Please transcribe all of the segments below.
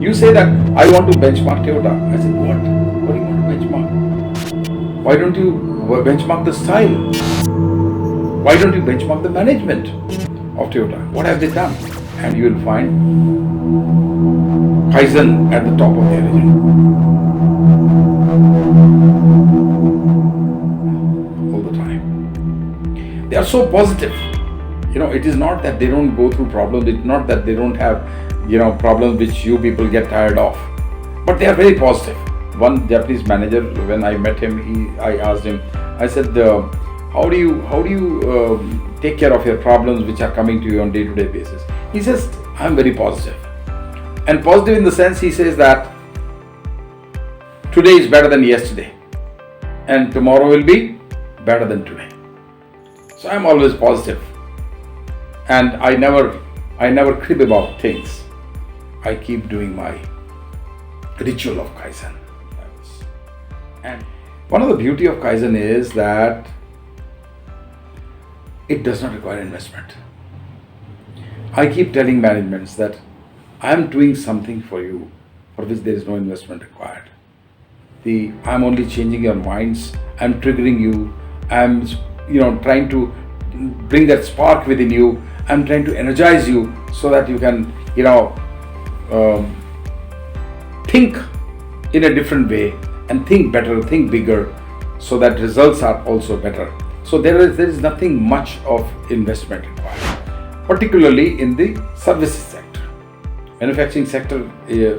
You say that I want to benchmark Toyota. I said, what? What do you want to benchmark? Why don't you benchmark the style? Why don't you benchmark the management of Toyota? What have they done? And you will find Kaizen at the top of their agenda all the time. They are so positive. It is not that they don't go through problems. It's not that they don't have, problems which you people get tired of. But they are very positive. One Japanese manager, when I met him, I asked him, I said, how do you take care of your problems which are coming to you on day-to-day basis? He says, I'm very positive. And positive in the sense, he says that today is better than yesterday. And tomorrow will be better than today. So I'm always positive. And I never crib about things. I keep doing my ritual of Kaizen. And one of the beauty of Kaizen is that it does not require investment. I keep telling managements that I am doing something for you for which there is no investment required. I'm only changing your minds. I'm triggering you. I'm trying to bring that spark within you. I'm trying to energize you so that you can think in a different way and think better, think bigger, so that results are also better. So there is nothing much of investment required, particularly in the services sector. Manufacturing sector,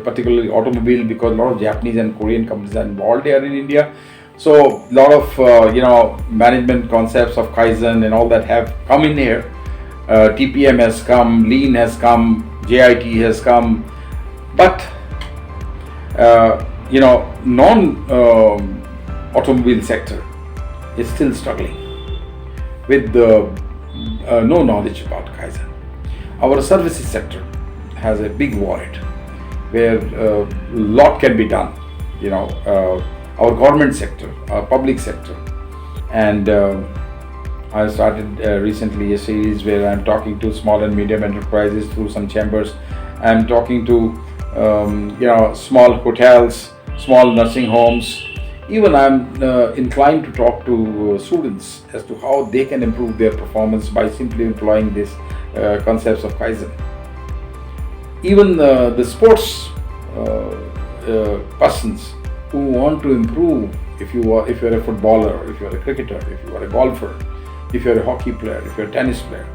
particularly automobile, because a lot of Japanese and Korean companies are involved here in India. So a lot of management concepts of Kaizen and all that have come in here. TPM has come, Lean has come, JIT has come, but non-automobile sector is still struggling with no knowledge about Kaizen. Our services sector has a big void where a lot can be done. Our government sector, our public sector, and I started recently a series where I'm talking to small and medium enterprises through some chambers. I'm talking to small hotels, small nursing homes. Even I'm inclined to talk to students as to how they can improve their performance by simply employing these concepts of Kaizen. Even the sports persons who want to improve, if you're a footballer, if you're a cricketer, if you are a golfer, if you're a hockey player, if you're a tennis player,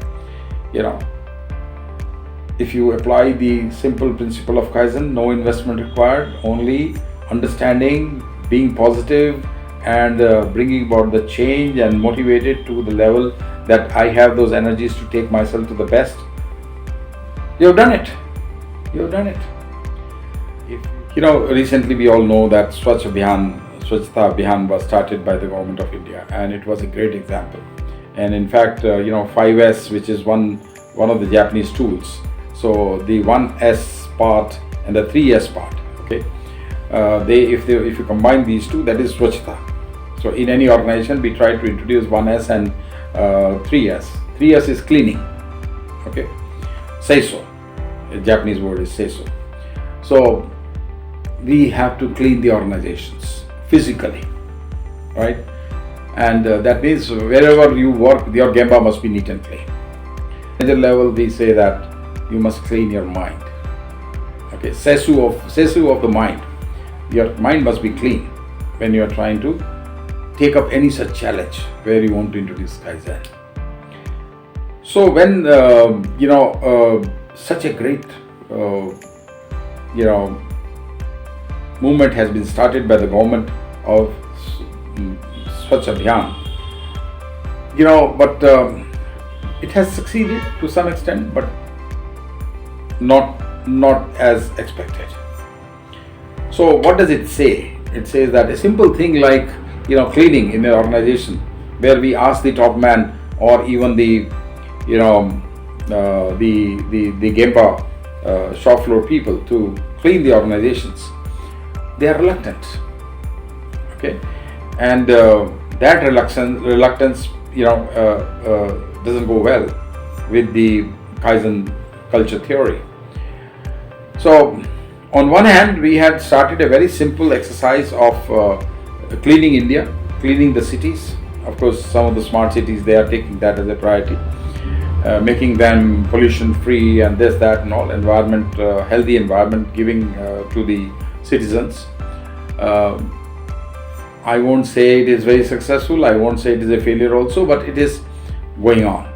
if you apply the simple principle of Kaizen, no investment required, only understanding, being positive, and bringing about the change and motivated to the level that I have those energies to take myself to the best. You've done it. You've done it. Recently we all know that Swachhta Abhiyan was started by the government of India, and it was a great example. And in fact, 5S, which is one of the Japanese tools. So the 1S part and the 3S part, okay. If you combine these two, that is Swachhta. So in any organization, we try to introduce 1S and 3S. 3S is cleaning, okay. Seiso, the Japanese word is seiso. So we have to clean the organizations physically, right? And that means wherever you work, your gemba must be neat and clean. At the level, we say that you must clean your mind. Okay, seisu of the mind. Your mind must be clean when you are trying to take up any such challenge where you want to introduce Kaizen. So when such a great movement has been started by the government of Swachhta Abhiyan, but it has succeeded to some extent, but not as expected. So what does it say? It says that a simple thing like cleaning in an organization, where we ask the top man or even the Gemba shop floor people to clean the organizations, they are reluctant. Okay, and that reluctance doesn't go well with the Kaizen culture theory. So On one hand, we had started a very simple exercise of cleaning India, cleaning the cities. Of course, some of the smart cities, they are taking that as a priority, making them pollution free and this, that and all, environment, healthy environment, giving to the citizens. I won't say it is very successful, I won't say it is a failure also, but it is going on.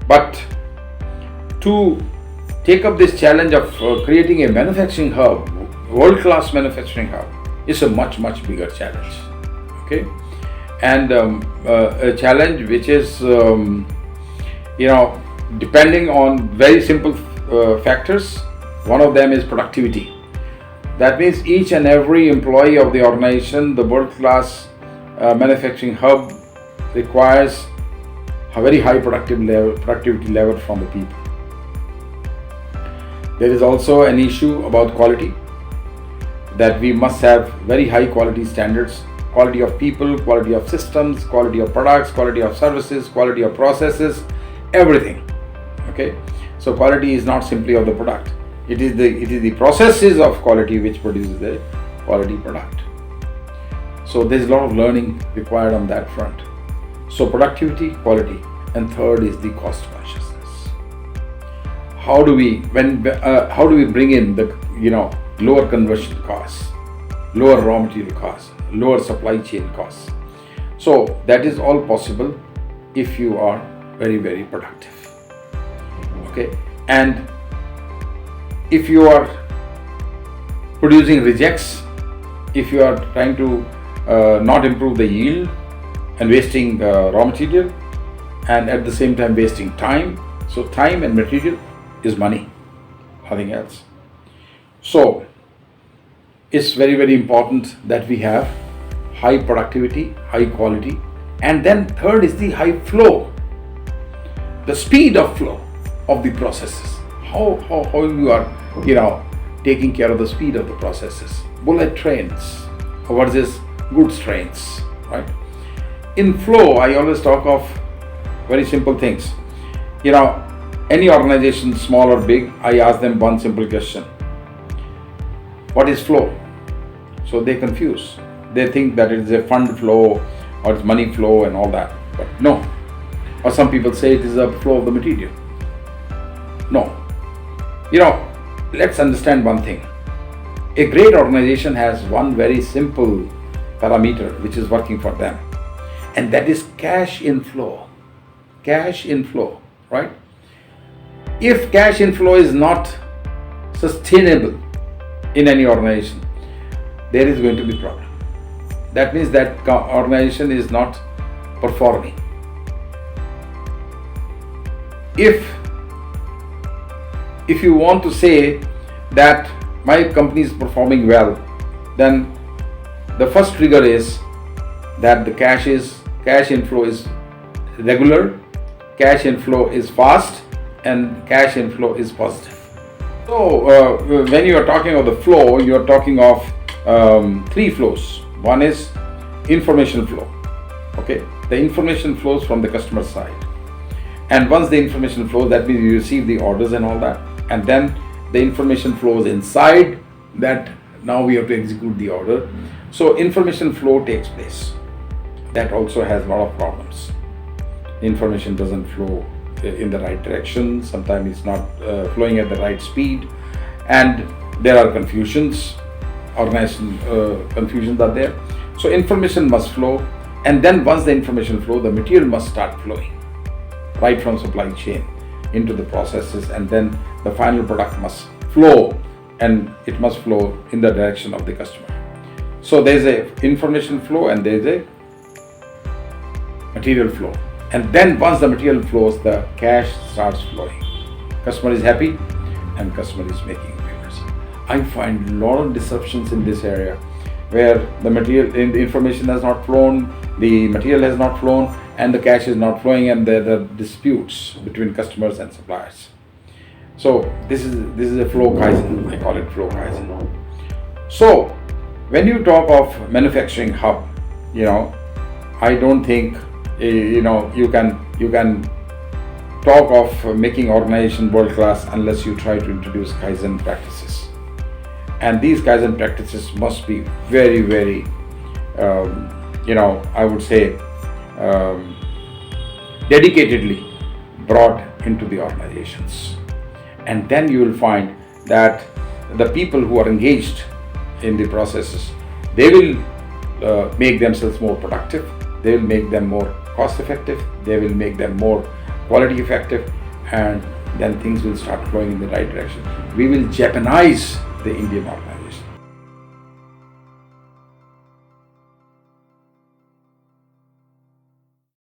But to take up this challenge of creating a manufacturing hub, world-class manufacturing hub, is a much bigger challenge. Okay, and a challenge which is depending on very simple factors. One of them is productivity. That means each and every employee of the organization, the world-class manufacturing hub, requires a very high productivity level from the people. There is also an issue about quality, that we must have very high quality standards, quality of people, quality of systems, quality of products, quality of services, quality of processes, everything. Okay, so quality is not simply of the product. It is the processes of quality which produces the quality product. So there is a lot of learning required on that front. So productivity, quality, and third is the cost consciousness. How do we bring in the lower conversion costs, lower raw material costs, lower supply chain costs? So that is all possible if you are very productive. Okay, and if you are producing rejects, if you are trying to not improve the yield and wasting raw material, and at the same time wasting time, so time and material is money, nothing else. So it's very important that we have high productivity, high quality, and then third is the high flow, the speed of flow of the processes. How you are taking care of the speed of the processes. Bullet trains versus goods trains, right? In flow, I always talk of very simple things. Any organization, small or big, I ask them one simple question: what is flow? So they confuse. They think that it is a fund flow or it's money flow and all that, but no. Or some people say it is a flow of the material. No. Let's understand one thing. A great organization has one very simple parameter which is working for them, and that is cash inflow. Cash inflow, right? If cash inflow is not sustainable in any organization, there is going to be problem. That means that organization is not performing. If you want to say that my company is performing well, then the first trigger is that the cash inflow is regular, cash inflow is fast, and cash inflow is positive. So when you are talking of the flow, you are talking of three flows. One is information flow. Okay, the information flows from the customer side, and once the information flows, that means you receive the orders and all that, and then the information flows inside that. Now we have to execute the order. So information flow takes place. That also has a lot of problems. Information doesn't flow in the right direction. Sometimes it's not flowing at the right speed, and there are confusions. Organization confusions are there. So information must flow, and then once the information flow, the material must start flowing right from supply chain into the processes, and then the final product must flow, and it must flow in the direction of the customer. So there's a information flow and there's a material flow, and then once the material flows, the cash starts flowing. Customer is happy and customer is making payments. I find a lot of disruptions in this area where the information has not flown, the material has not flown, and the cash is not flowing, and there are disputes between customers and suppliers. So this is a flow Kaizen. I call it flow Kaizen. So when you talk of manufacturing hub, I don't think you can talk of making organization world class unless you try to introduce Kaizen practices. And these Kaizen practices must be very, very, I would say, um, dedicatedly brought into the organizations. And then you will find that the people who are engaged in the processes, they will make themselves more productive, they will make them more cost effective, they will make them more quality effective, and then things will start flowing in the right direction. We will Japanize the Indian organization.